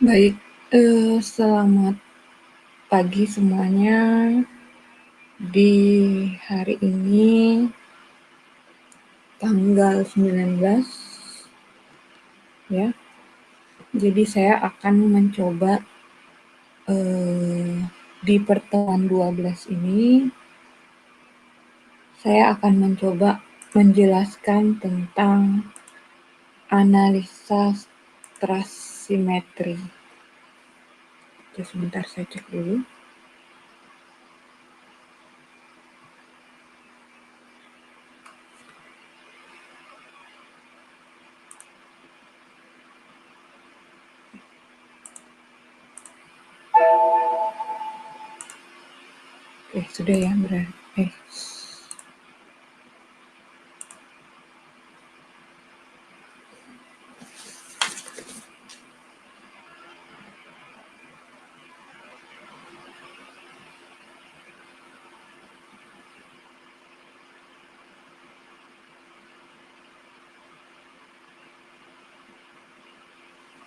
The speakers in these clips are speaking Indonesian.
Baik, selamat pagi semuanya. Di hari ini, tanggal 19, ya. Jadi saya akan mencoba di pertemuan 12 ini, saya akan mencoba menjelaskan tentang analisa trust simetri. Oke, sebentar saya cek dulu. Sudah ya berarti.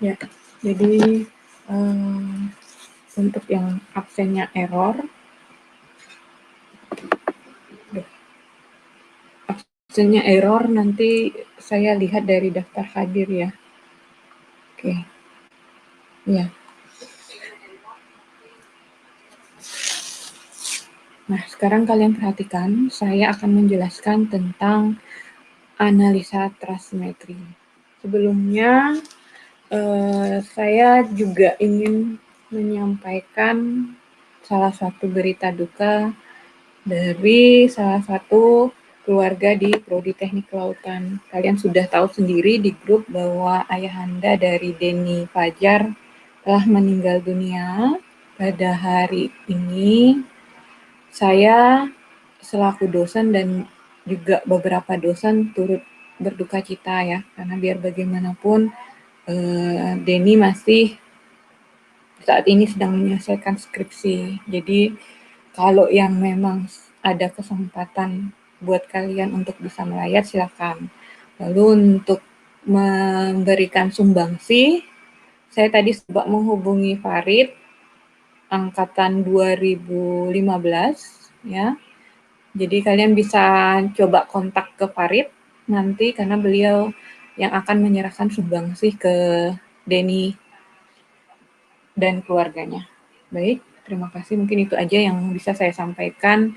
Ya, jadi untuk yang absennya error, nanti saya lihat dari daftar hadir ya. Oke, ya. Nah, sekarang kalian perhatikan, saya akan menjelaskan tentang analisa trust simetri. Sebelumnya, saya juga ingin menyampaikan salah satu berita duka dari salah satu keluarga di Prodi Teknik Kelautan. Kalian sudah tahu sendiri di grup bahwa ayahanda dari Denny Fajar telah meninggal dunia pada hari ini. Saya selaku dosen dan juga beberapa dosen turut berduka cita ya, karena biar bagaimanapun Denny masih saat ini sedang menyelesaikan skripsi. Jadi kalau yang memang ada kesempatan buat kalian untuk bisa melayat, silakan. Lalu untuk memberikan sumbangsi, saya tadi coba menghubungi Farid, angkatan 2015, ya. Jadi kalian bisa coba kontak ke Farid nanti karena beliau yang akan menyerahkan sumbangsi ke Denny dan keluarganya. Baik, terima kasih. Mungkin itu aja yang bisa saya sampaikan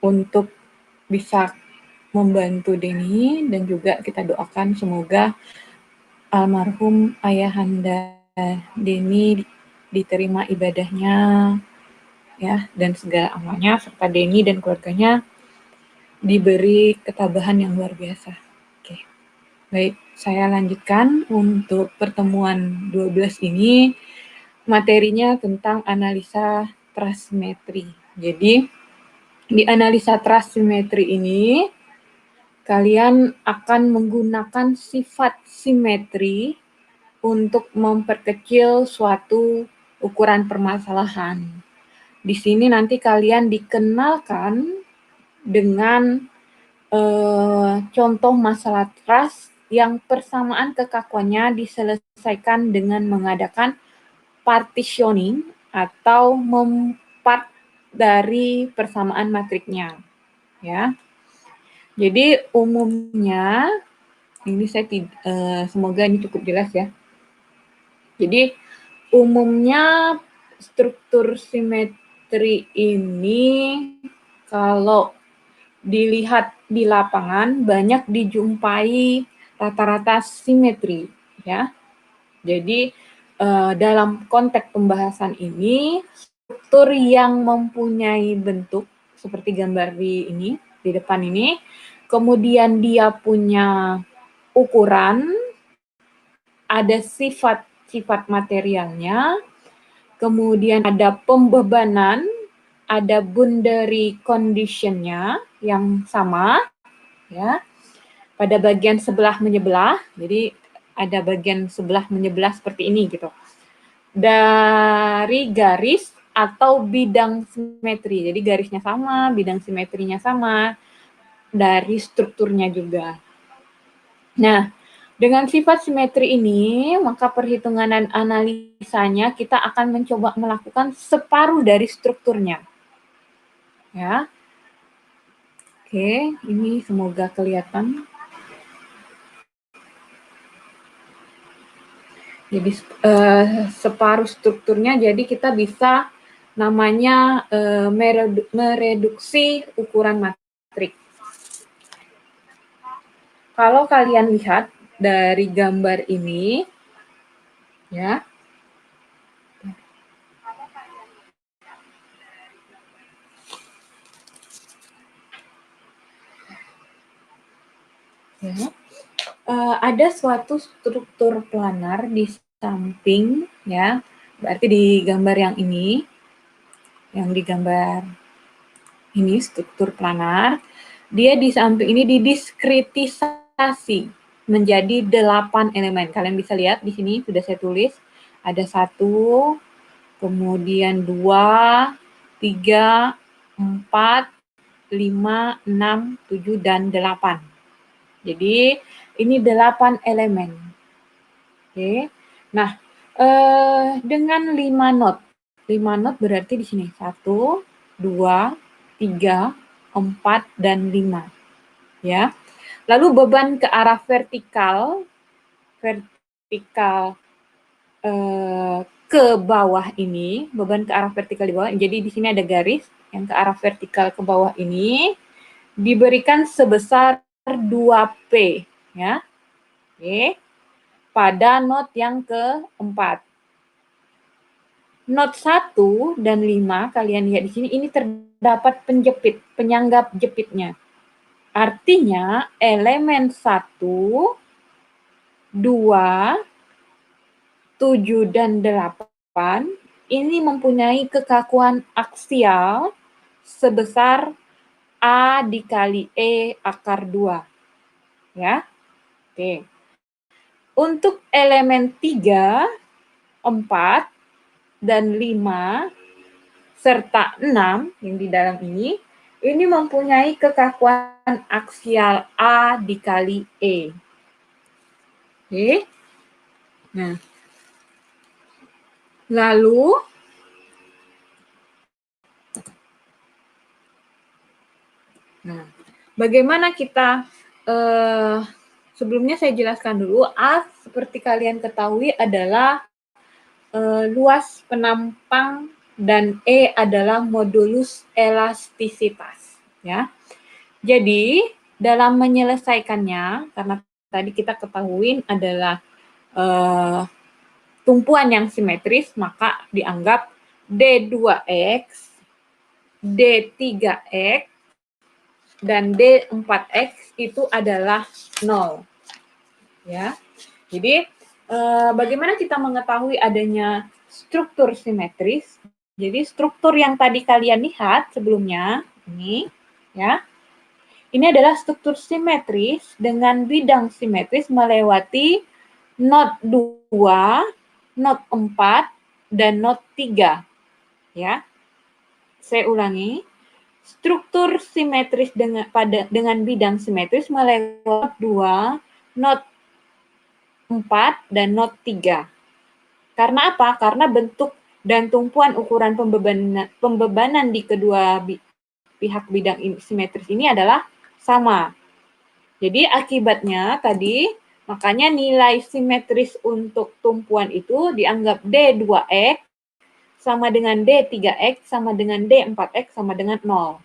untuk bisa membantu Denny, dan juga kita doakan semoga almarhum ayahanda Denny diterima ibadahnya ya, dan segala amalnya, serta Denny dan keluarganya diberi ketabahan yang luar biasa. Oke. Baik, saya lanjutkan untuk pertemuan 12 ini, materinya tentang analisa trust simetri. Jadi, di analisa trust simetri ini, kalian akan menggunakan sifat simetri untuk memperkecil suatu ukuran permasalahan. Di sini nanti kalian dikenalkan dengan contoh masalah trust yang persamaan kekakuannya diselesaikan dengan mengadakan partitioning atau mempart dari persamaan matriknya, ya. Jadi umumnya ini saya semoga ini cukup jelas ya. Jadi umumnya struktur simetri ini kalau dilihat di lapangan banyak dijumpai rata-rata simetri ya. Jadi dalam konteks pembahasan ini, struktur yang mempunyai bentuk seperti gambar di depan ini, kemudian dia punya ukuran, ada sifat-sifat materialnya, kemudian ada pembebanan, ada boundary condition-nya yang sama, ya. Pada bagian sebelah menyebelah, jadi ada bagian sebelah menyebelah seperti ini gitu. Dari garis atau bidang simetri, jadi garisnya sama, bidang simetrinya sama, dari strukturnya juga. Nah, Dengan sifat simetri ini, maka perhitungan dan analisanya kita akan mencoba melakukan separuh dari strukturnya. Ya. Oke, ini semoga kelihatan. Jadi separuh strukturnya, jadi kita bisa namanya mereduksi ukuran matrik. Kalau kalian lihat dari gambar ini, ya, ya, ada suatu struktur planar di samping, ya, berarti di gambar yang ini, yang di gambar ini struktur planar, dia di samping ini didiskretisasi menjadi 8 elemen. Kalian bisa lihat di sini sudah saya tulis, ada 1, kemudian 2, 3, 4, 5, 6, 7, dan 8. Jadi ini 8 elemen. Oke. Nah, dengan 5 not. 5 not berarti di sini 1, 2, 3, 4, dan 5. Ya. Lalu beban ke arah vertikal ke bawah ini, beban ke arah vertikal di bawah. Jadi di sini ada garis yang ke arah vertikal ke bawah ini diberikan sebesar 2P, ya. Oke. Pada not yang keempat. Not 1 dan 5, kalian lihat di sini, ini terdapat penjepit, penyanggap jepitnya. Artinya elemen 1, 2, 7, dan 8 ini mempunyai kekakuan aksial sebesar A dikali E akar 2. Ya. Oke. Untuk elemen 3, 4, dan 5, serta 6 yang di dalam ini mempunyai kekakuan aksial A dikali E. Oke. Nah, lalu bagaimana kita sebelumnya saya jelaskan dulu, A seperti kalian ketahui adalah luas penampang dan E adalah modulus elastisitas, ya. Jadi dalam menyelesaikannya, karena tadi kita ketahui adalah tumpuan yang simetris, maka dianggap D2X, D3X, dan D4X itu adalah 0. Ya. Jadi bagaimana kita mengetahui adanya struktur simetris? Jadi struktur yang tadi kalian lihat sebelumnya ini, ya. Ini adalah struktur simetris dengan bidang simetris melewati not 2, not 4, dan not 3. Ya. Saya ulangi. Struktur simetris dengan bidang simetris melewati 2, not 4, dan not 3. Karena apa? Karena bentuk dan tumpuan ukuran pembebanan di kedua pihak bidang simetris ini adalah sama. Jadi akibatnya tadi, makanya nilai simetris untuk tumpuan itu dianggap D2X sama dengan D3X sama dengan D4X sama dengan 0.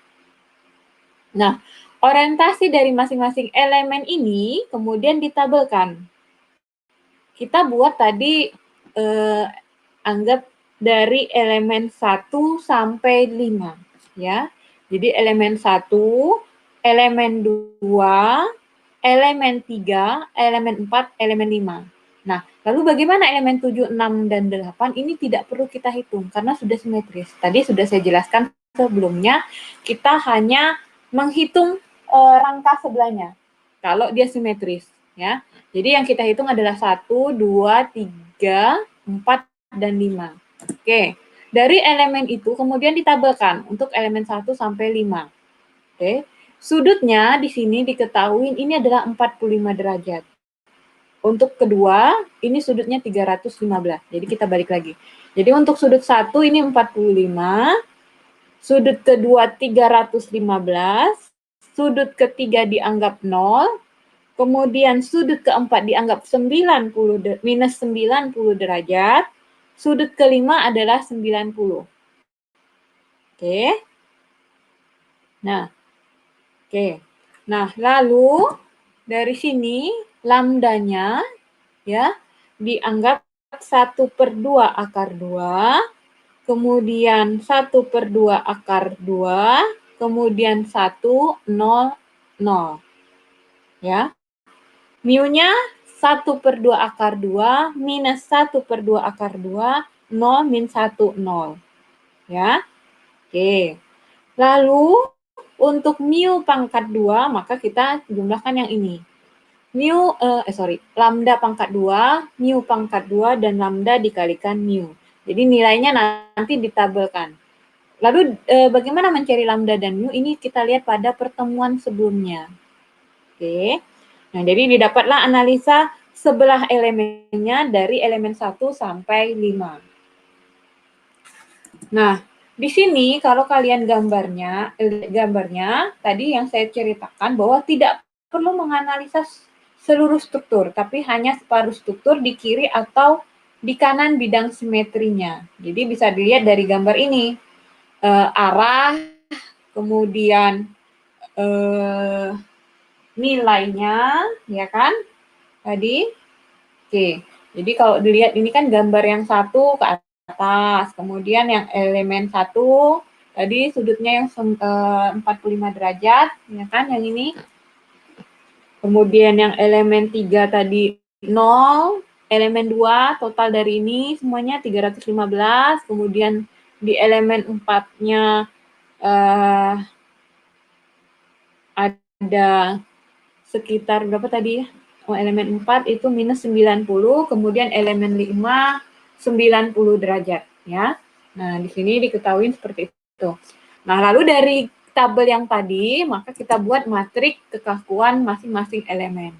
Nah, orientasi dari masing-masing elemen ini kemudian ditabelkan. Kita buat tadi anggap dari elemen 1 sampai 5, ya. Jadi elemen 1, elemen 2, elemen 3, elemen 4, elemen 5. Nah, lalu bagaimana elemen 7, 6, dan 8? Ini tidak perlu kita hitung karena sudah simetris. Tadi sudah saya jelaskan sebelumnya, kita hanya menghitung rangka sebelahnya kalau dia simetris, ya. Jadi yang kita hitung adalah 1, 2, 3, 4, dan 5. Oke, dari elemen itu kemudian ditabelkan untuk elemen 1 sampai 5. Oke, sudutnya di sini diketahui ini adalah 45 derajat. Untuk kedua, ini sudutnya 315. Jadi kita balik lagi. Jadi untuk sudut 1 ini 45, sudut kedua 315, sudut ketiga dianggap 0, kemudian sudut keempat dianggap minus 90 derajat, sudut kelima adalah 90. Oke. Nah, oke. Nah, lalu dari sini lambdanya ya dianggap 1/2 akar 2, kemudian 1/2 akar 2, kemudian 1, 0, 0. Ya. Mu-nya 1/2 akar 2 minus 1/2 akar 2, 0 min 1, 0. Ya. Oke. Lalu untuk mu pangkat 2, maka kita jumlahkan yang ini. Lambda pangkat 2, mu pangkat 2, dan lambda dikalikan mu. Jadi nilainya nanti ditabelkan. Lalu bagaimana mencari lambda dan mu? Ini kita lihat pada pertemuan sebelumnya. Oke. Nah, jadi didapatlah analisa sebelah elemennya dari elemen 1 sampai 5. Nah, di sini kalau kalian gambarnya tadi yang saya ceritakan bahwa tidak perlu menganalisa seluruh struktur, tapi hanya separuh struktur di kiri atau di kanan bidang simetrinya. Jadi bisa dilihat dari gambar ini, arah, kemudian nilainya, ya kan? Tadi, oke. Jadi kalau dilihat ini kan gambar yang satu ke atas, kemudian yang elemen 1 tadi sudutnya yang 45 derajat, ya kan, yang ini. Kemudian yang elemen 3 tadi 0, elemen 2 total dari ini semuanya 315, kemudian di elemen 4-nya ada sekitar berapa tadi ya? Elemen 4 itu minus 90, kemudian elemen 5 90 derajat ya. Nah, di sini diketahui seperti itu. Nah, lalu dari tabel yang tadi, maka kita buat matrik kekakuan masing-masing elemen.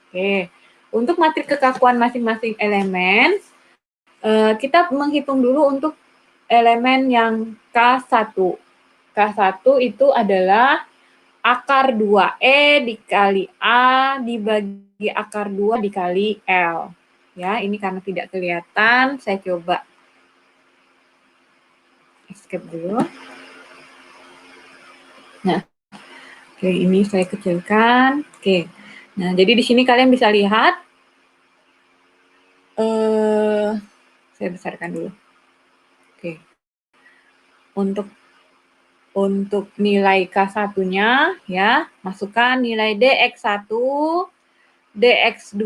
Oke. Untuk matrik kekakuan masing-masing elemen, kita menghitung dulu untuk elemen yang K1. K1 itu adalah akar 2E dikali A dibagi akar 2 dikali L. Ya, ini karena tidak kelihatan, saya coba escape dulu. Nah, oke, ini saya kecilkan. Oke, nah jadi di sini kalian bisa lihat. Saya besarkan dulu. Oke, untuk nilai K1-nya ya, masukkan nilai DX1, DX2,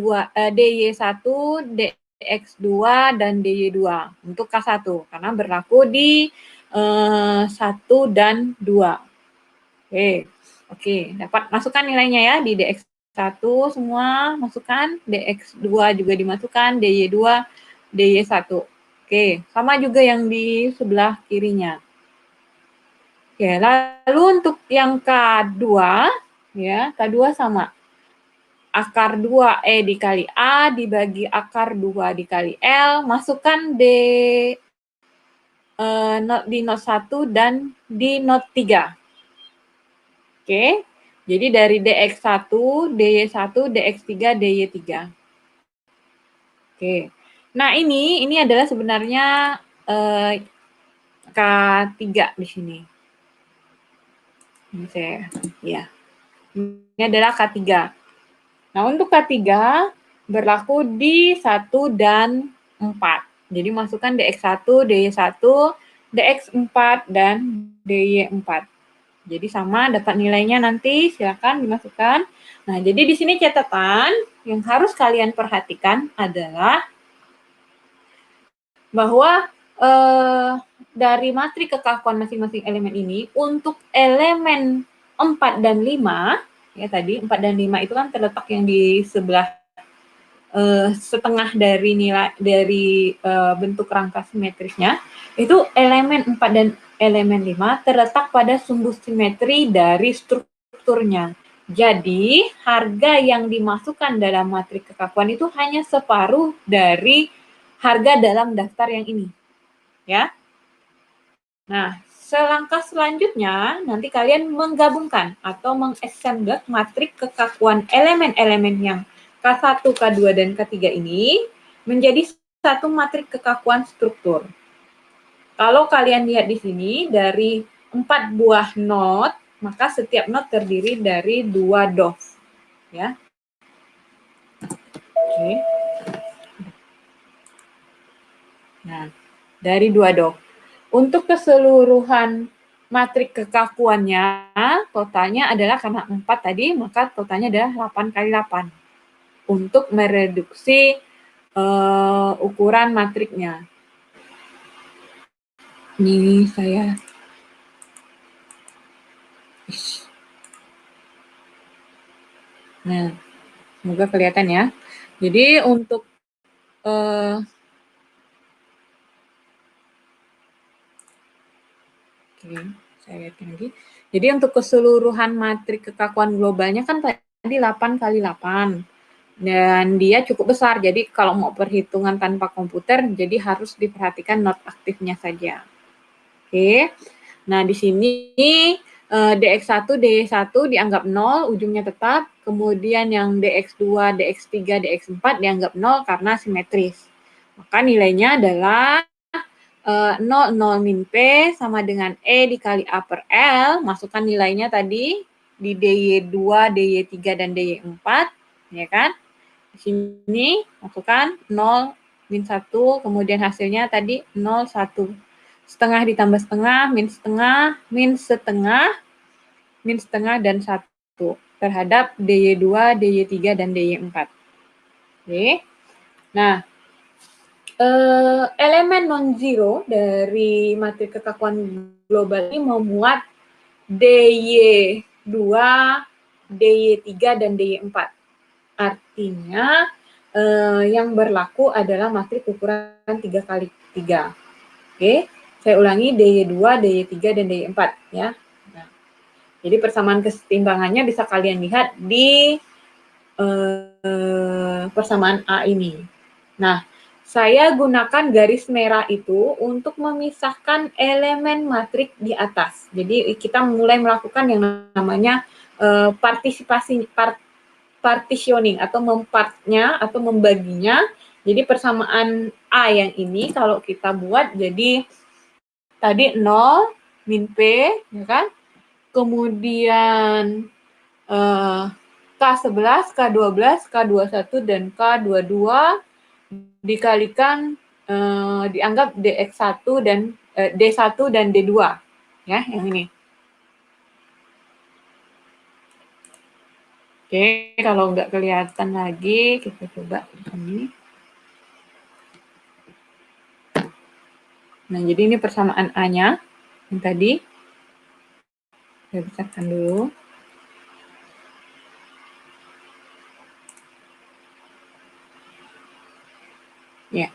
DY1, DX2, dan DY2 untuk K1 karena berlaku di 1 dan 2. Oke, dapat masukkan nilainya ya di DX1 semua, masukkan, DX2 juga dimasukkan, DY2, DY1. Oke, sama juga yang di sebelah kirinya. Oke, lalu untuk yang K2, ya, K2 sama. Akar 2E dikali A dibagi akar 2 dikali L, masukkan di not 1 dan di not 3. Oke, jadi dari DX1, DY1, DX3, DY3. Oke, nah ini adalah sebenarnya K3 di sini. Ini saya, ya. Ini adalah K3. Nah, untuk K3 berlaku di 1 dan 4. Jadi masukkan DX1, DY1, DX4, dan DY4. Jadi sama, dapat nilainya nanti, silakan dimasukkan. Nah, jadi di sini catatan yang harus kalian perhatikan adalah bahwa dari matrik kekakuan masing-masing elemen ini, untuk elemen 4 dan 5, ya tadi 4 dan 5 itu kan terletak yang di sebelah setengah dari nilai dari bentuk rangka simetrisnya, itu elemen 4 dan elemen 5 terletak pada sumbu simetri dari strukturnya. Jadi, harga yang dimasukkan dalam matriks kekakuan itu hanya separuh dari harga dalam daftar yang ini. Ya. Nah, selangkah selanjutnya, nanti kalian menggabungkan atau mengassemble matriks kekakuan elemen-elemen yang K1, K2, dan K3 ini menjadi satu matriks kekakuan struktur. Kalau kalian lihat di sini, dari 4 buah node, maka setiap node terdiri dari 2 DOF. Ya. Oke. Nah, dari 2 DOF. Untuk keseluruhan matriks kekakuannya, totalnya adalah karena 4 tadi, maka totalnya adalah 8 kali 8. Untuk mereduksi ukuran matriknya. Ini saya. Nah, semoga kelihatan ya. Jadi untuk oke, saya lihatkan lagi. Jadi untuk keseluruhan matriks kekakuan globalnya kan tadi 8 kali 8. Dan dia cukup besar, jadi kalau mau perhitungan tanpa komputer, jadi harus diperhatikan not aktifnya saja. Oke, nah di sini DX1, DY1 dianggap 0, ujungnya tetap, kemudian yang DX2, DX3, DX4 dianggap 0 karena simetris. Maka nilainya adalah 0, 0 min P sama dengan E dikali A per L, masukkan nilainya tadi di DY2, DY3, dan DY4, ya kan? Di sini masukkan 0 min 1, kemudian hasilnya tadi 0, 1. Setengah ditambah setengah, min setengah, min setengah, min setengah, dan 1 terhadap DY2, DY3, dan DY4. Oke. Nah, elemen non-zero dari matriks kekakuan global ini memuat DY2, DY3, dan DY4. Artinya, yang berlaku adalah matriks ukuran 3 kali 3. Oke, saya ulangi DY2, DY3, dan DY4 ya. Nah, jadi persamaan kesetimbangannya bisa kalian lihat di persamaan A ini. Nah, saya gunakan garis merah itu untuk memisahkan elemen matriks di atas. Jadi kita mulai melakukan yang namanya partitioning atau mempartnya atau membaginya. Jadi persamaan A yang ini kalau kita buat jadi tadi 0 min P, ya kan? Kemudian K11, K12, K21, dan K22 dikalikan dianggap DX1 dan D1 dan D2. Ya, yang ini. Oke, kalau nggak kelihatan lagi, kita coba ini. Nah, jadi ini persamaan A-nya yang tadi. Saya besarkan dulu. Ya.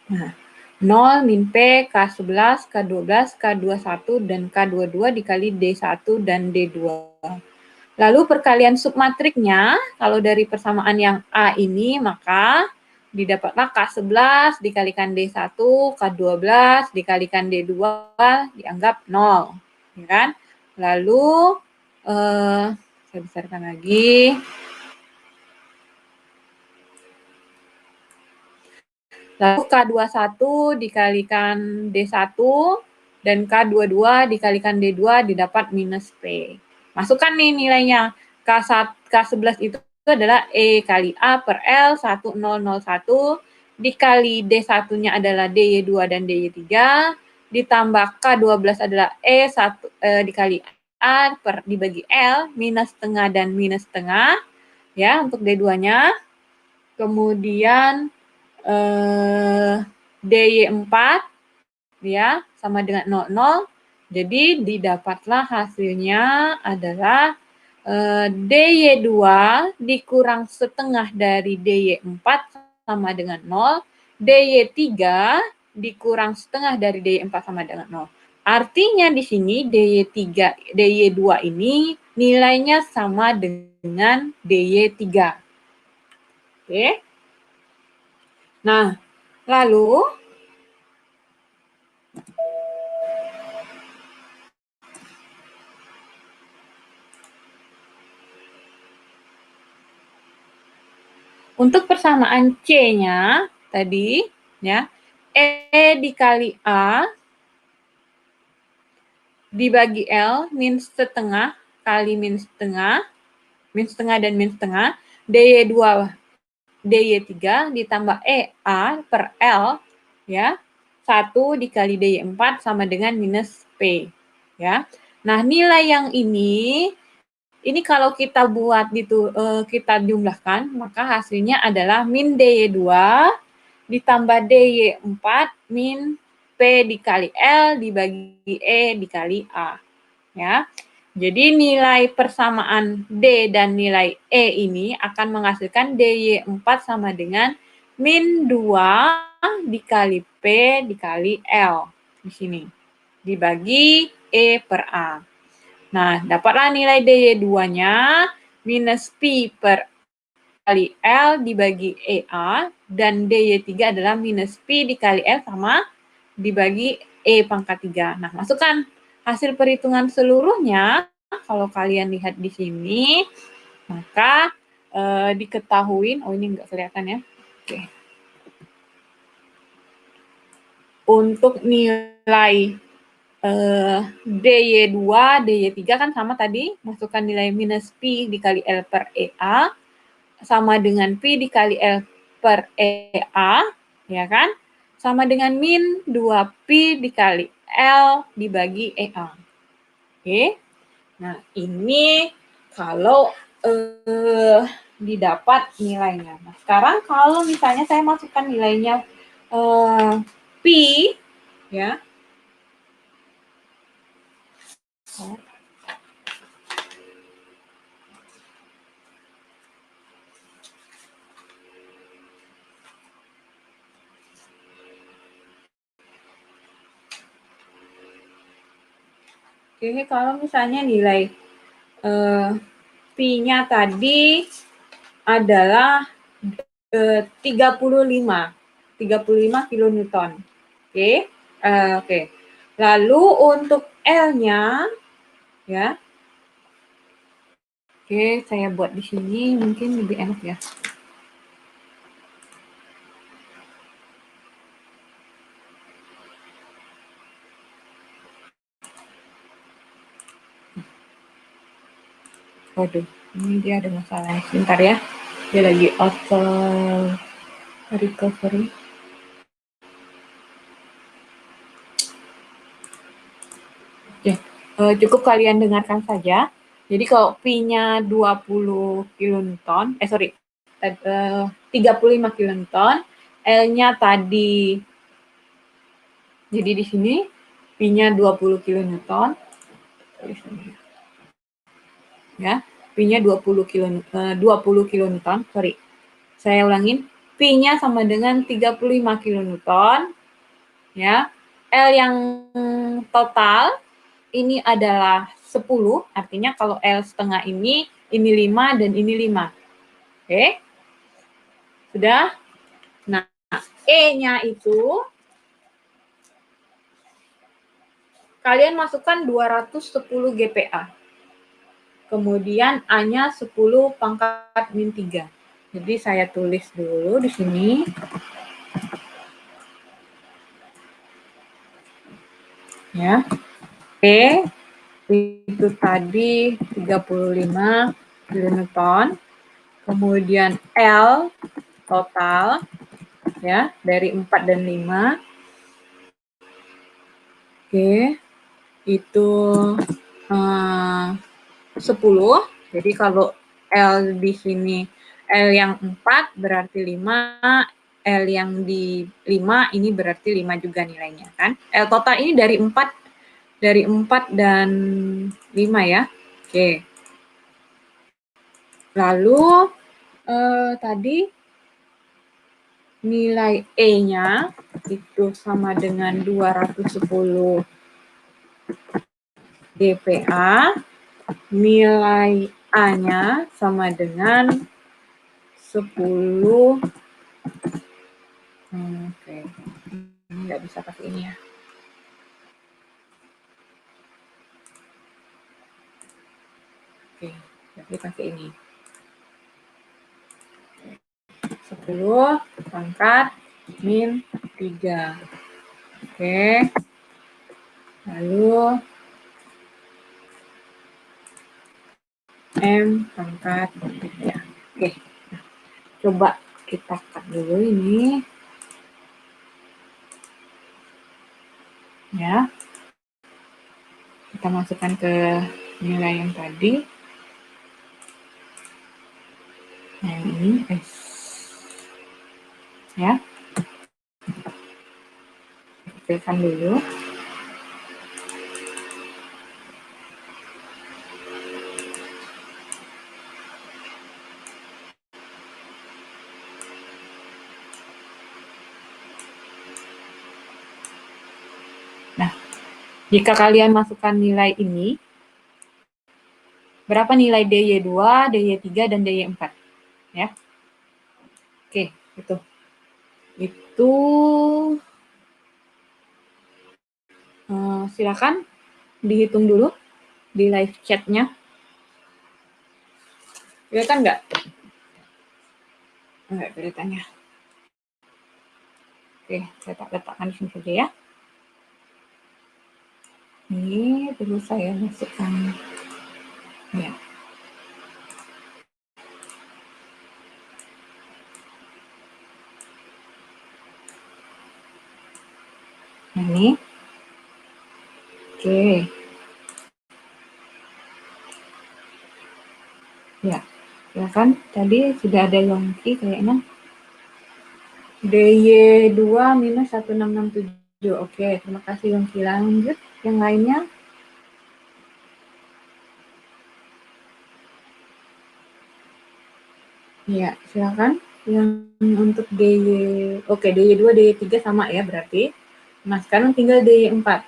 Nah, 0 min P, K11, K12, K21, dan K22 dikali D1 dan D2. Lalu perkalian submatriknya, kalau dari persamaan yang A ini, maka didapatlah K11 dikalikan D1, K12 dikalikan D2 dianggap 0. Ya kan? Lalu, saya besarkan lagi. Lalu K21 dikalikan D1 dan K22 dikalikan D2 didapat minus P. Masukkan nih nilainya. K11 itu adalah E kali A per L 1001 dikali D1-nya adalah DY2 dan DY3 ditambah K12 adalah E1 dikali A per dibagi L minus setengah dan minus setengah ya untuk D2-nya. Kemudian DY4 ya sama dengan 00. Jadi didapatlah hasilnya adalah DY2 dikurang setengah dari DY4 sama dengan 0. DY3 dikurang setengah dari DY4 sama dengan 0. Artinya di sini DY2 ini nilainya sama dengan DY3. Oke. Nah, lalu untuk persamaan C-nya tadi ya, E dikali A dibagi L min setengah kali min setengah dan min setengah, DY2 DY3 ditambah EA per L ya, 1 dikali DY4 sama dengan minus P ya. Nah, nilai yang ini kalau kita buat kita jumlahkan, maka hasilnya adalah min DY2 ditambah DY4 min P dikali L dibagi E dikali A. Ya. Jadi nilai persamaan D dan nilai E ini akan menghasilkan DY4 sama dengan min 2 dikali P dikali L di sini. Dibagi E per A. Nah, dapatlah nilai DY2-nya minus P per kali L dibagi EA, dan DY3 adalah minus P dikali L sama dibagi E pangkat 3. Nah, masukkan hasil perhitungan seluruhnya, kalau kalian lihat di sini, maka diketahui, oh ini nggak kelihatan ya. Oke. Untuk nilai DY2, DY3 kan sama tadi, masukkan nilai minus P dikali L per EA, sama dengan P dikali L per EA, ya kan? Sama dengan min 2P dikali L dibagi EA. Oke. Nah, ini kalau didapat nilainya. Nah, sekarang kalau misalnya saya masukkan nilainya P, ya. Oke, kalau misalnya nilai P-nya tadi adalah 35 kilonewton. Oke. Oke. Lalu untuk L-nya ya. Oke, saya buat di sini mungkin lebih enak ya. Waduh, ini dia ada masalah. Sebentar ya. Dia lagi auto recovery. Oke, cukup kalian dengarkan saja. Jadi kalau P-nya 20 kilonewton, 35 kilonewton, L-nya tadi, jadi di sini P-nya 20 kilonewton, ya, P-nya 20 kilonewton, sorry. Saya ulangin, P-nya sama dengan 35 kilonewton, ya. L yang total ini adalah 10, artinya kalau L setengah ini 5 dan ini 5. Oke? Sudah? Nah, E-nya itu kalian masukkan 210 GPa. Kemudian A-nya 10 pangkat min 3. Jadi saya tulis dulu di sini. Ya. E itu tadi 35 kilonewton. Kemudian L total ya dari 4 dan 5. Oke. Itu 10. Jadi kalau L di sini, L yang 4 berarti 5, L yang di 5 ini berarti 5 juga nilainya kan. L total ini dari 4 dan 5 ya. Oke. Lalu tadi nilai E-nya itu sama dengan 210 DPA nilai A-nya sama dengan 10. Oke. Ini nggak bisa pakai ini ya. Oke, jadi pakai ini. 10 pangkat min 3. Oke. Lalu M pangkat 3. Oke. Coba kita cut dulu ini. Ya. Kita masukkan ke nilai yang tadi. Nah, ini S. Ya. Kecilkan dulu. Nah, jika kalian masukkan nilai ini, berapa nilai DY2, DY3, dan DY4? Ya. Oke, itu. Itu silakan dihitung dulu di live chat-nya. Kelihatan nggak? Nggak kelihatannya. Oke, saya letakkan di sini saja ya. Ini perlu saya masukkan. Ya. Ini. Oke. Ya. Ya kan? Tadi sudah ada Yongki kayaknya. DY2 minus 1667. Oke, terima kasih Yongki. Lanjut. Yang lainnya. Ya, silakan. Yang untuk DY, oke, DY2, DY3 sama ya berarti. Nah, sekarang tinggal DY4.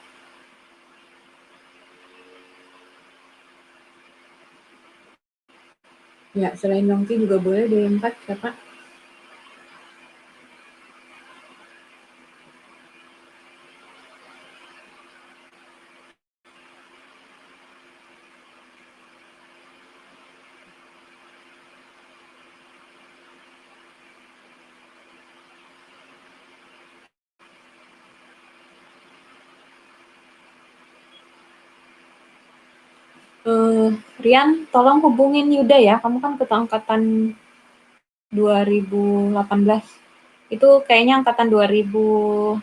Ya, selain Yongki juga boleh DY4 siapa? Rian, tolong hubungin Yuda ya. Kamu kan ketua angkatan 2018. Itu kayaknya angkatan 2014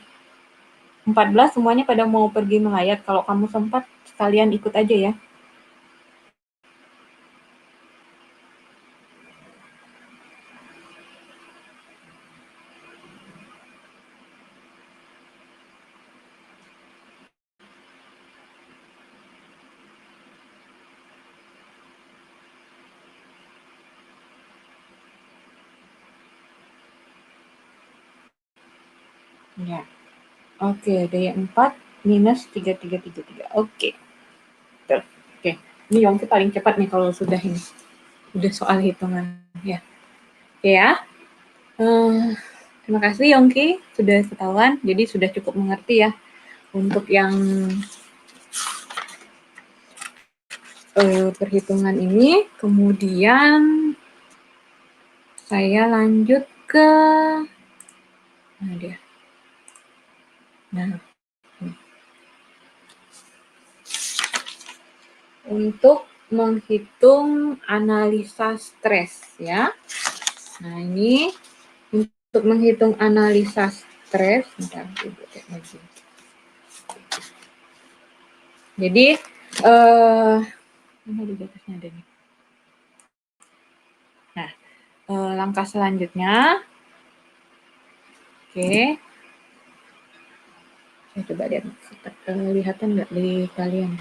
semuanya pada mau pergi melayat. Kalau kamu sempat, sekalian ikut aja ya. Ya. Oke, daya 4 minus 3333. Oke. Oke. Ini Yongki paling cepat nih kalau sudah ini. Udah soal hitungan ya. Oke ya. Terima kasih Yongki sudah ketahuan. Jadi sudah cukup mengerti ya untuk yang perhitungan ini. Kemudian saya lanjut ke mana dia? Nah, untuk menghitung analisa stres ya. Nah, ini untuk menghitung analisa stres, jadi mana di atasnya ada nih. Nah, langkah selanjutnya, oke, saya coba lihat kelihatan nggak di kalian.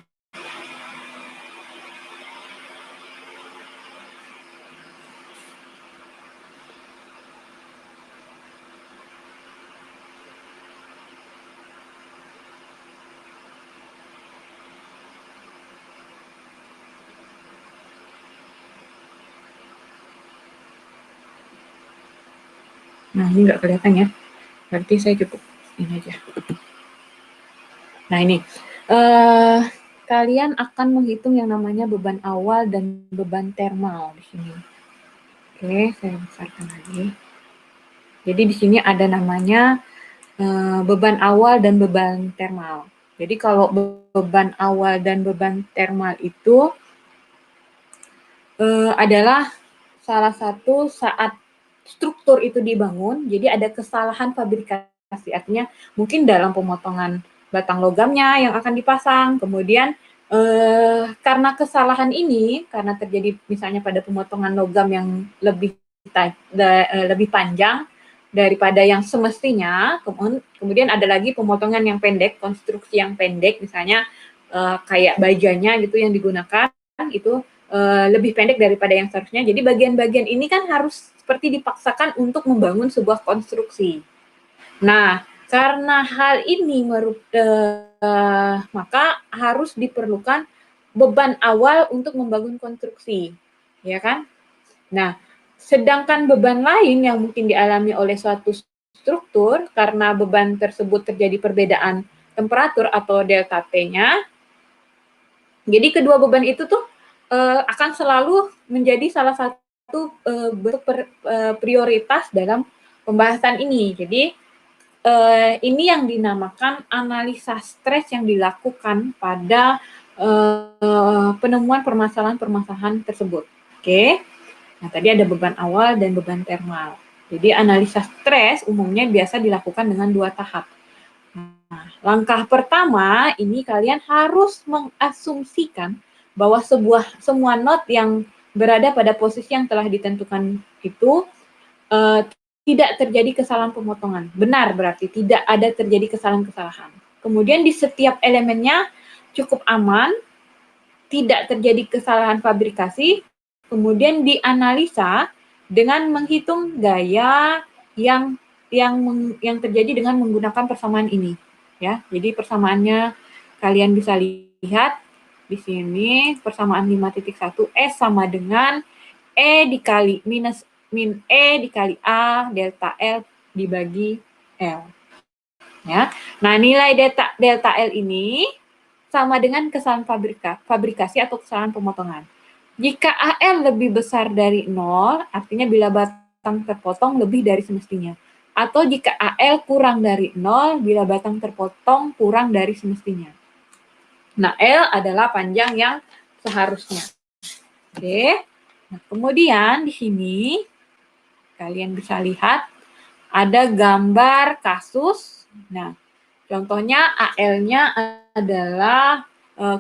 Nah, ini nggak kelihatan ya. Berarti saya cukup ini aja. Nah, ini. Kalian akan menghitung yang namanya beban awal dan beban termal di sini. Oke, saya besarkan lagi. Jadi di sini ada namanya beban awal dan beban termal. Jadi kalau beban awal dan beban termal itu adalah salah satu saat struktur itu dibangun, jadi ada kesalahan fabrikasi, artinya mungkin dalam pemotongan batang logamnya yang akan dipasang, kemudian karena kesalahan ini, karena terjadi misalnya pada pemotongan logam yang lebih panjang daripada yang semestinya, kemudian ada lagi pemotongan yang pendek, konstruksi yang pendek, misalnya kayak bajanya gitu yang digunakan, itu lebih pendek daripada yang seharusnya. Jadi bagian-bagian ini kan harus seperti dipaksakan untuk membangun sebuah konstruksi. Nah, karena hal ini maka harus diperlukan beban awal untuk membangun konstruksi, ya kan? Nah, sedangkan beban lain yang mungkin dialami oleh suatu struktur karena beban tersebut terjadi perbedaan temperatur atau delta T-nya. Jadi kedua beban itu tuh akan selalu menjadi salah satu prioritas dalam pembahasan ini. Jadi ini yang dinamakan analisa stres yang dilakukan pada penemuan permasalahan-permasalahan tersebut. Oke. Nah, tadi ada beban awal dan beban termal. Jadi analisa stres umumnya biasa dilakukan dengan 2 tahap. Nah, langkah pertama ini kalian harus mengasumsikan bahwa semua not yang berada pada posisi yang telah ditentukan itu tidak terjadi kesalahan pemotongan. Benar berarti tidak ada terjadi kesalahan-kesalahan. Kemudian di setiap elemennya cukup aman, tidak terjadi kesalahan fabrikasi, kemudian dianalisa dengan menghitung gaya yang terjadi dengan menggunakan persamaan ini. Ya, jadi persamaannya kalian bisa lihat di sini persamaan 5.1 S sama dengan E dikali min E dikali A delta L dibagi L. Ya. Nah, nilai delta L ini sama dengan kesalahan fabrikasi atau kesalahan pemotongan. Jika AL lebih besar dari 0, artinya bila batang terpotong lebih dari semestinya. Atau jika AL kurang dari 0, bila batang terpotong kurang dari semestinya. Nah, L adalah panjang yang seharusnya. Oke. Nah, kemudian di sini kalian bisa lihat ada gambar kasus. Nah, contohnya AL-nya adalah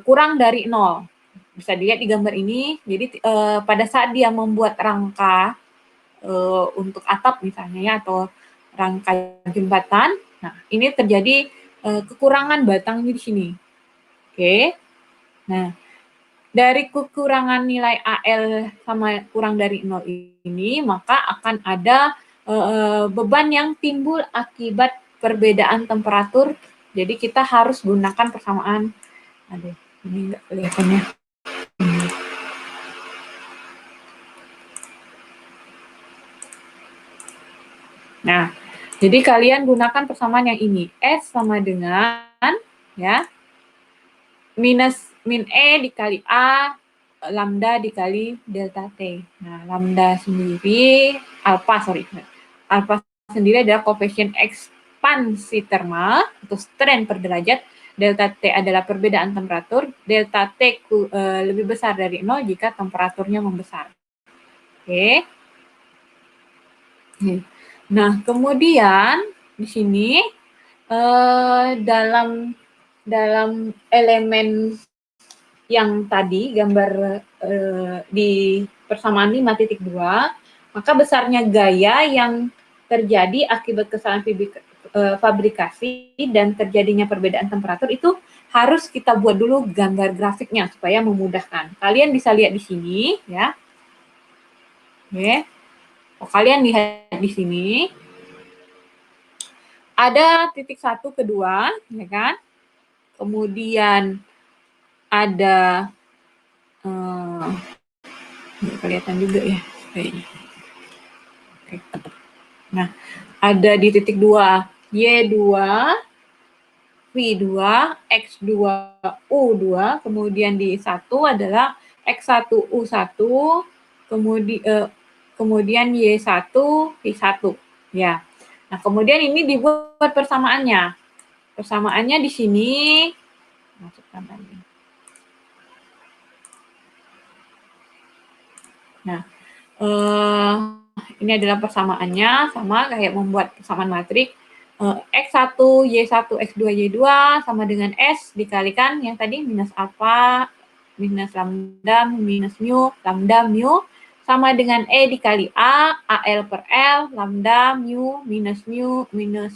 kurang dari 0. Bisa dilihat di gambar ini. Jadi pada saat dia membuat rangka untuk atap misalnya ya, atau rangka jembatan, nah ini terjadi kekurangan batangnya di sini. Oke. Nah, dari kekurangan nilai AL sama kurang dari 0 ini, maka akan ada beban yang timbul akibat perbedaan temperatur. Jadi kita harus gunakan persamaan. Aduh, ini nggak kelihatannya. Nah, jadi kalian gunakan persamaan yang ini. S sama dengan ya minus min E dikali A lambda dikali delta T. Nah, lambda sendiri alpha sendiri adalah koefisien ekspansi termal atau strain per derajat. Delta T adalah perbedaan temperatur. Delta T lebih besar dari 0 jika temperaturnya membesar. Oke. Nah, kemudian di sini dalam elemen yang tadi gambar di persamaan 5.2, maka besarnya gaya yang terjadi akibat kesalahan fabrikasi dan terjadinya perbedaan temperatur itu harus kita buat dulu gambar grafiknya supaya memudahkan. Kalian bisa lihat di sini ya. Oke. Kalian lihat di sini ada titik 1 ke 2, ya kan? Kemudian ada kelihatan juga ya kayaknya. Oke. Nah, ada di titik 2, Y2, V2, X2, U2, kemudian di 1 adalah X1, U1, kemudian Y1, V1. Ya. Nah, kemudian ini dibuat persamaannya. Persamaannya di sini, masukkan lagi. Nah, ini adalah persamaannya, sama kayak membuat persamaan matrik. X1, Y1, X2, Y2 sama dengan S dikalikan yang tadi minus alfa, minus lambda, minus mu, lambda, mu, sama dengan E dikali A, AL per L, lambda, mu, minus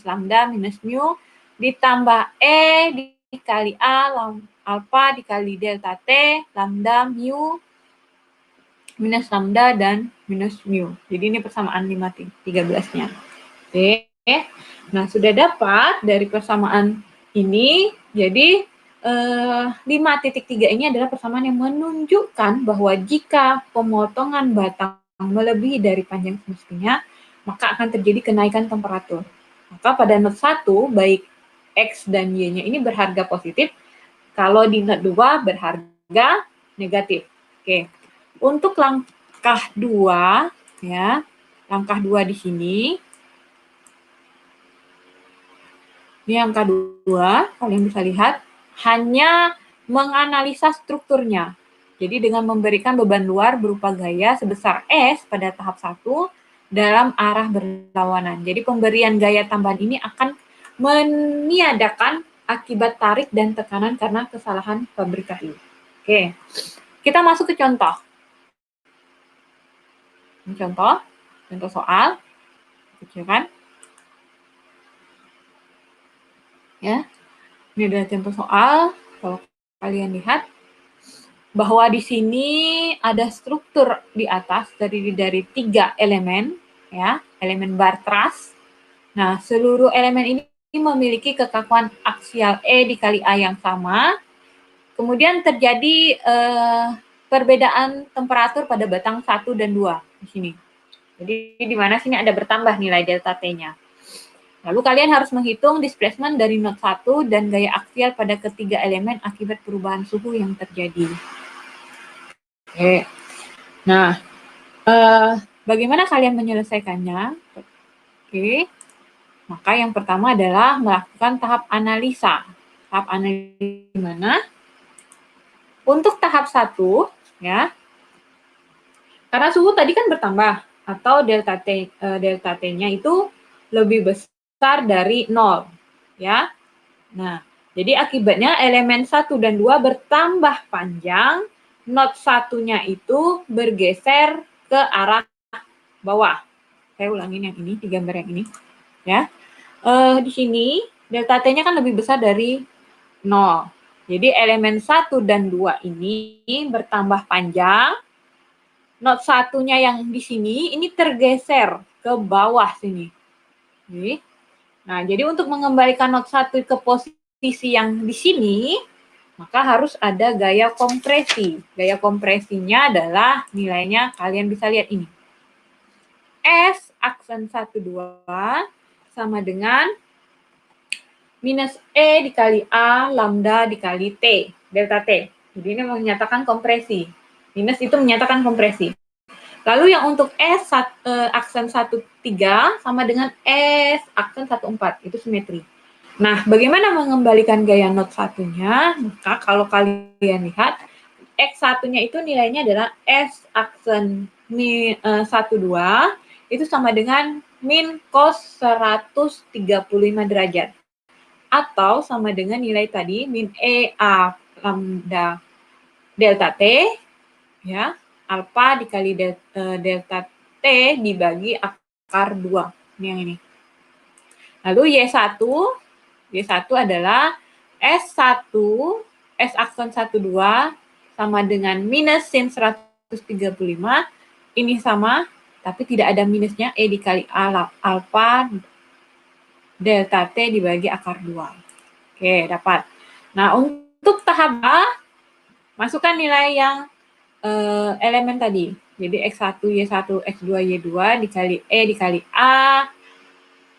lambda, minus mu, ditambah E dikali A, alfa dikali delta T, lambda, mu, minus lambda, dan minus mu. Jadi ini persamaan 5/13-nya. Oke. Nah, sudah dapat dari persamaan ini, jadi 5/3 ini adalah persamaan yang menunjukkan bahwa jika pemotongan batang melebihi dari panjang semestinya, maka akan terjadi kenaikan temperatur. Maka pada not 1, baik X dan Y-nya ini berharga positif, kalau di not 2 berharga negatif. Oke. Untuk langkah 2, ya, langkah 2 di sini, ini angka 2, kalian bisa lihat, hanya menganalisa strukturnya. Jadi dengan memberikan beban luar berupa gaya sebesar S pada tahap 1 dalam arah berlawanan. Jadi pemberian gaya tambahan ini akan meniadakan akibat tarik dan tekanan karena kesalahan fabrikasi. Oke, kita masuk ke contoh. Ini contoh soal, kecil kan? Ya, ini adalah contoh soal. Kalau kalian lihat bahwa di sini ada struktur di atas terdiri dari 3 elemen, ya, elemen bar truss. Nah, seluruh elemen ini memiliki kekakuan aksial E dikali A yang sama. Kemudian terjadi perbedaan temperatur pada batang 1 dan 2 di sini. Jadi di mana sini ada bertambah nilai delta T-nya. Lalu kalian harus menghitung displacement dari not 1 dan gaya aksial pada ketiga elemen akibat perubahan suhu yang terjadi. Oke. Nah, bagaimana kalian menyelesaikannya? Oke. Maka yang pertama adalah melakukan tahap analisa. Tahap analisa di mana? Untuk tahap 1, ya, karena suhu tadi kan bertambah, atau delta T-nya itu lebih besar dari 0, ya. Nah, jadi akibatnya elemen 1 dan 2 bertambah panjang, not 1-nya itu bergeser ke arah bawah. Saya ulangin yang ini, di gambar yang ini, ya. Di sini delta T-nya kan lebih besar dari 0. Jadi elemen 1 dan 2 ini bertambah panjang, not 1-nya yang di sini ini tergeser ke bawah sini. Oke. Nah, jadi untuk mengembalikan not 1 ke posisi yang di sini, maka harus ada gaya kompresi. Gaya kompresinya adalah nilainya, kalian bisa lihat ini. S aksen 1, 2 sama dengan minus E dikali A lambda dikali T, delta T. Jadi ini menyatakan kompresi. Minus itu menyatakan kompresi. Lalu yang untuk S aksen 1, 3 sama dengan S aksen 1, 4. Itu simetri. Nah, bagaimana mengembalikan gaya not 1-nya? Maka kalau kalian lihat, X1-nya itu nilainya adalah S aksen 1, 2, itu sama dengan min cos 135 derajat. Atau sama dengan nilai tadi, min E A lambda delta T, ya, alfa dikali delta T dibagi akar 2. Ini yang ini. Lalu Y1 adalah S1, S aksen 1, 2, sama dengan minus sin 135, ini sama, tapi tidak ada minusnya, E dikali alfa delta T dibagi akar 2. Oke, dapat. Nah, untuk tahap A, masukkan nilai yang elemen tadi. Jadi X1, Y1, X2, Y2 dikali E dikali A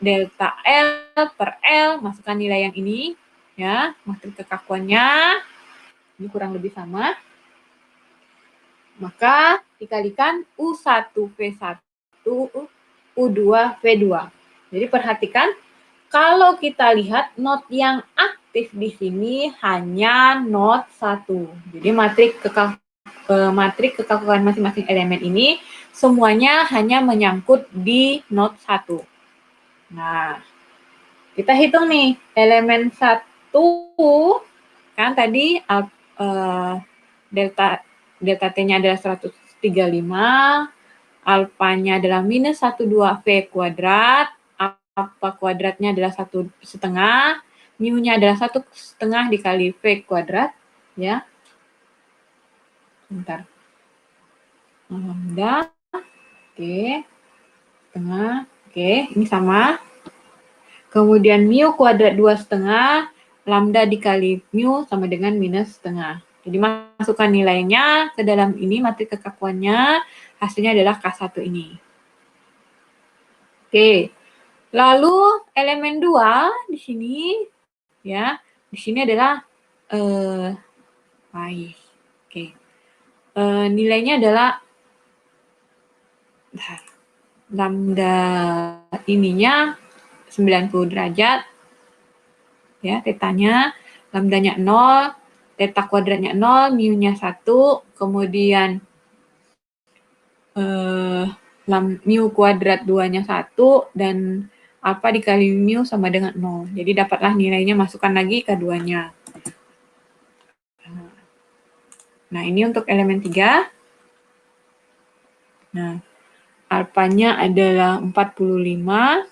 delta L per L, masukkan nilai yang ini, ya, matrik kekakuannya, ini kurang lebih sama. Maka dikalikan U1 V1, U2 V2. Jadi perhatikan, kalau kita lihat not yang aktif di sini hanya not 1. Jadi matrik kekakuan masing-masing elemen ini semuanya hanya menyangkut di not 1. Nah, kita hitung nih, elemen 1 kan tadi delta T-nya adalah 135, alfanya adalah minus 12 V kuadrat, alfa kuadratnya adalah 1,5, mu-nya adalah 1,5 dikali V kuadrat, ya. Bentar. Lambda, oke, setengah, oke, ini sama. Kemudian mu kuadrat 2,5, lambda dikali mu sama dengan minus setengah. Jadi masukkan nilainya ke dalam ini, matrik kekakuannya, hasilnya adalah K1 ini. Oke, lalu elemen 2 di sini, ya, di sini adalah nilainya adalah lambda ininya 90 derajat, ya, tetanya, lambdanya 0, theta kuadratnya 0, mu-nya 1, kemudian mu kuadrat 2-nya 1, dan alfa dikali mu sama dengan 0. Jadi dapatlah nilainya, masukkan lagi keduanya. Nah, ini untuk elemen 3. Nah, alfanya adalah 45.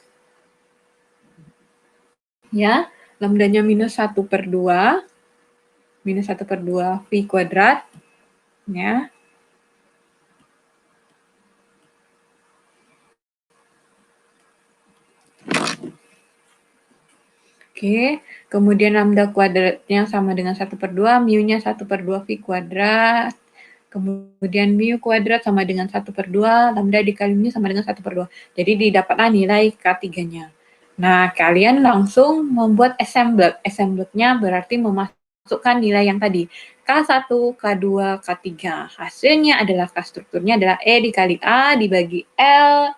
Ya, lambdanya minus 1/2. Minus 1/2 V kuadrat. Ya. Oke, kemudian lambda kuadratnya sama dengan 1/2, mu-nya 1/2 V kuadrat. Kemudian mu kuadrat sama dengan 1/2, lambda dikali mu sama dengan 1/2. Jadi didapatlah nilai K3-nya. Nah, kalian langsung membuat assembler. Assemblernya berarti memasukkan nilai yang tadi. K1, K2, K3. Hasilnya adalah K strukturnya adalah E dikali A dibagi L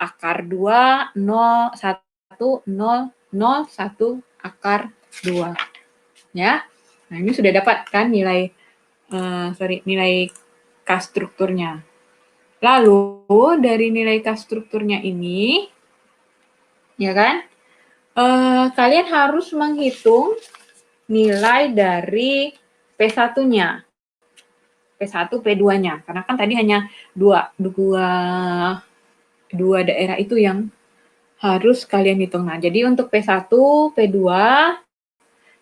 akar 2, 0, 1, 0, 0, 1, akar 2. Ya. Nah, ini sudah dapat kan nilai nilai K strukturnya. Lalu dari nilai K strukturnya ini, ya kan, kalian harus menghitung nilai dari P1-nya. P1, P2-nya. Karena kan tadi hanya dua daerah itu yang harus kalian hitung. Nah, jadi untuk P1, P2,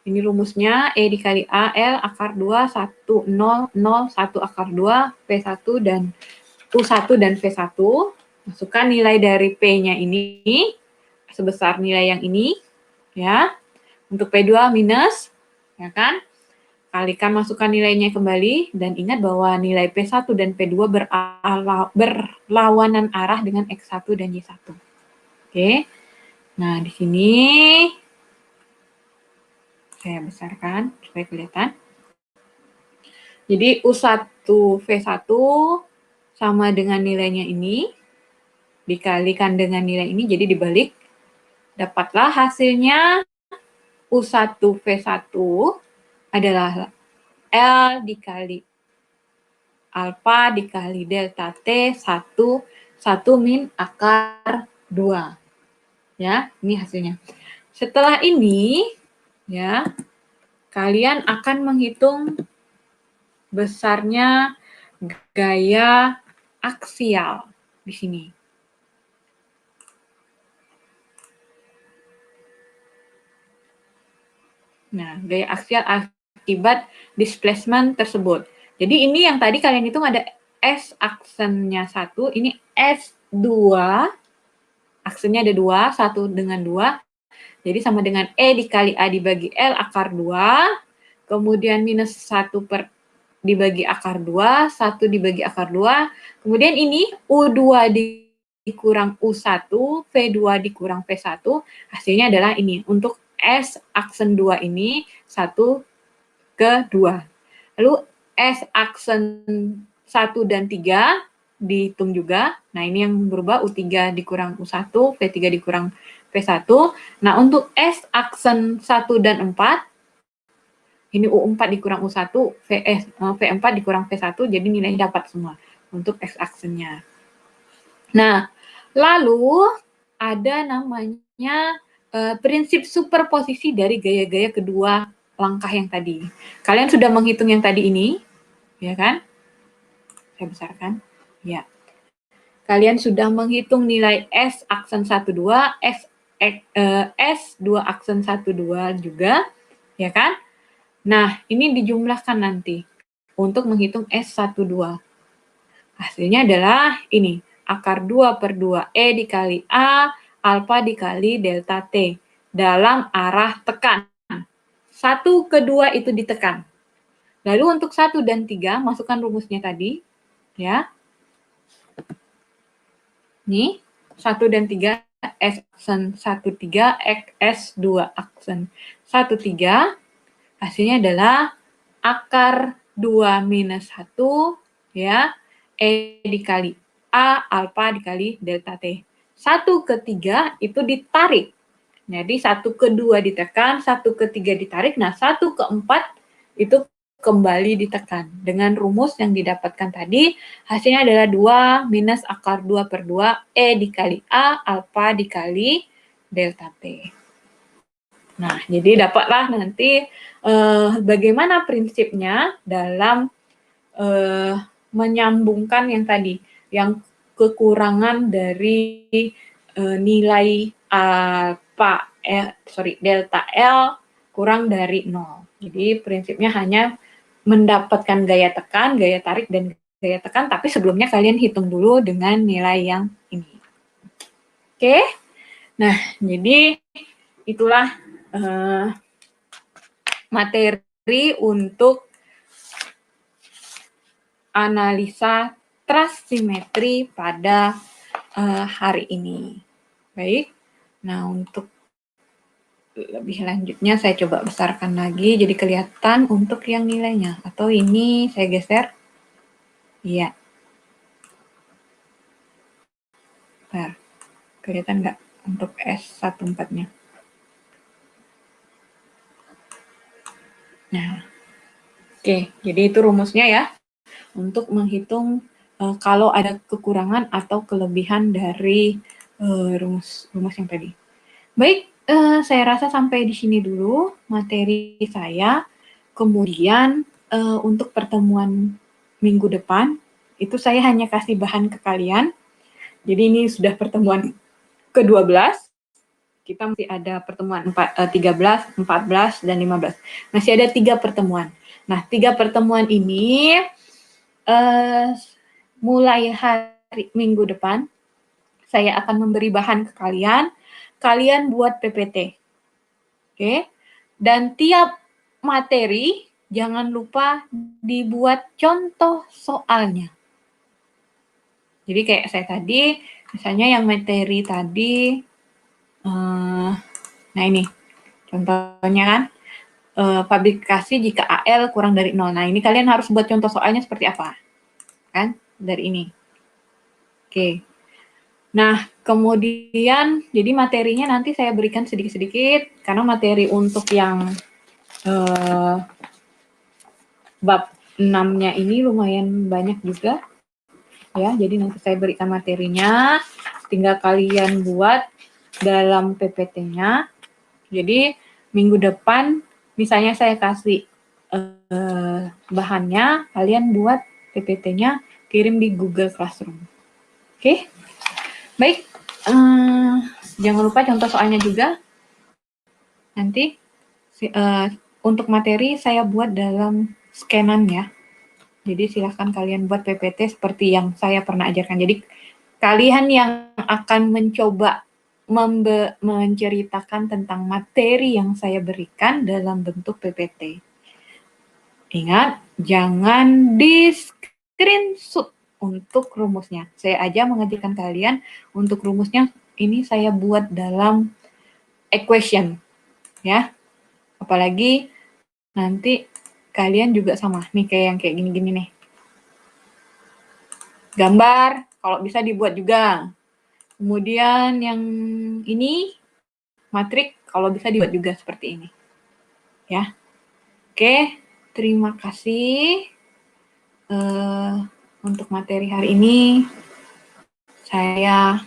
ini rumusnya E dikali A, L akar 2, 1, 0, 0, 1 akar 2, P1 dan U1 dan V1. Masukkan nilai dari P-nya ini, sebesar nilai yang ini, ya. Untuk P2 minus, ya kan? Kalikan, masukkan nilainya kembali, dan ingat bahwa nilai P1 dan P2 berlawanan arah dengan X1 dan Y1. Oke. Nah, di sini saya besarkan supaya kelihatan. Jadi U1 V1 sama dengan nilainya ini, dikalikan dengan nilai ini, jadi dibalik. Dapatlah hasilnya U1 V1 adalah L dikali alfa dikali delta T 1 min akar 2. Ya, ini hasilnya. Setelah ini, ya, kalian akan menghitung besarnya gaya aksial di sini. Nah, gaya aksial akibat displacement tersebut. Jadi ini yang tadi kalian hitung ada S aksennya 1, ini S2, aksennya ada 2, 1 dengan 2. Jadi sama dengan E dikali A dibagi L akar 2, kemudian minus 1 dibagi akar 2, 1 dibagi akar 2, kemudian ini U2 dikurang U1, V2 dikurang V1, hasilnya adalah ini. Untuk S aksen 2 ini 1 ke 2. Lalu S aksen 1 dan 3 dihitung juga. Nah, ini yang berubah U3 dikurang U1, V3 dikurang V1. Nah, untuk S aksen 1 dan 4, ini U4 dikurang U1, V4 dikurang V1, jadi nilainya dapat semua untuk X aksennya. Nah, lalu ada namanya prinsip superposisi dari gaya-gaya kedua langkah yang tadi. Kalian sudah menghitung yang tadi ini, ya kan? Saya besarkan. Ya. Kalian sudah menghitung nilai S aksen 12, S2 aksen 12 juga, ya kan? Nah, ini dijumlahkan nanti untuk menghitung S12. Hasilnya adalah ini, akar 2 per 2E dikali A, alfa dikali delta T, dalam arah tekan. 1 ke 2 itu ditekan. Lalu untuk 1 dan 3, masukkan rumusnya tadi, ya. Nih, 1 dan 3, S aksen 13, S2 aksen 13, hasilnya adalah akar 2 minus 1, ya, E dikali A, alfa dikali delta T. 1 ke 3 itu ditarik. Jadi 1 ke 2 ditekan, 1 ke 3 ditarik, nah 1 ke 4 itu kembali ditekan. Dengan rumus yang didapatkan tadi, hasilnya adalah 2 minus akar 2 per 2, E dikali A, alfa dikali delta T. Nah, jadi dapatlah nanti bagaimana prinsipnya dalam menyambungkan yang tadi, yang kekurangan dari nilai delta L kurang dari 0. Jadi prinsipnya hanya mendapatkan gaya tekan, gaya tarik, dan gaya tekan, tapi sebelumnya kalian hitung dulu dengan nilai yang ini. Oke? Nah, jadi itulah materi untuk analisa trust simetri pada hari ini. Baik, nah untuk lebih lanjutnya saya coba besarkan lagi jadi kelihatan untuk yang nilainya. Atau ini saya geser. Iya. Bentar, kelihatan nggak untuk S14-nya? Nah, oke, jadi itu rumusnya ya. Untuk menghitung kalau ada kekurangan atau kelebihan dari rumus yang tadi. Baik, saya rasa sampai di sini dulu materi saya. Kemudian untuk pertemuan minggu depan, itu saya hanya kasih bahan ke kalian. Jadi ini sudah pertemuan ke-12. Kita masih ada pertemuan 13, 14, dan 15. Masih ada 3 pertemuan. Nah, 3 pertemuan ini mulai hari minggu depan, saya akan memberi bahan ke kalian. Kalian buat PPT. Oke? Dan tiap materi, jangan lupa dibuat contoh soalnya. Jadi kayak saya tadi, misalnya yang materi tadi, nah ini, contohnya kan, publikasi jika AL kurang dari 0. Nah, ini kalian harus buat contoh soalnya seperti apa. Kan? Dari ini. Oke. Nah, kemudian, jadi materinya nanti saya berikan sedikit-sedikit, karena materi untuk yang bab 6-nya ini lumayan banyak juga. Ya, jadi nanti saya berikan materinya, tinggal kalian buat dalam PPT-nya. Jadi minggu depan, misalnya saya kasih bahannya, kalian buat PPT-nya, kirim di Google Classroom. Oke? Baik, jangan lupa contoh soalnya juga. Nanti untuk materi saya buat dalam scanan ya. Jadi silahkan kalian buat PPT seperti yang saya pernah ajarkan. Jadi kalian yang akan mencoba menceritakan tentang materi yang saya berikan dalam bentuk PPT. Ingat, jangan di screenshot untuk rumusnya. Saya aja mengajarkan kalian untuk rumusnya ini saya buat dalam equation ya. Apalagi nanti kalian juga sama nih kayak yang kayak gini-gini nih. Gambar kalau bisa dibuat juga. Kemudian yang ini matrik kalau bisa dibuat juga seperti ini. Ya. Oke, terima kasih. Untuk materi hari ini saya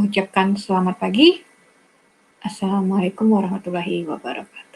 ucapkan selamat pagi. Assalamualaikum warahmatullahi wabarakatuh.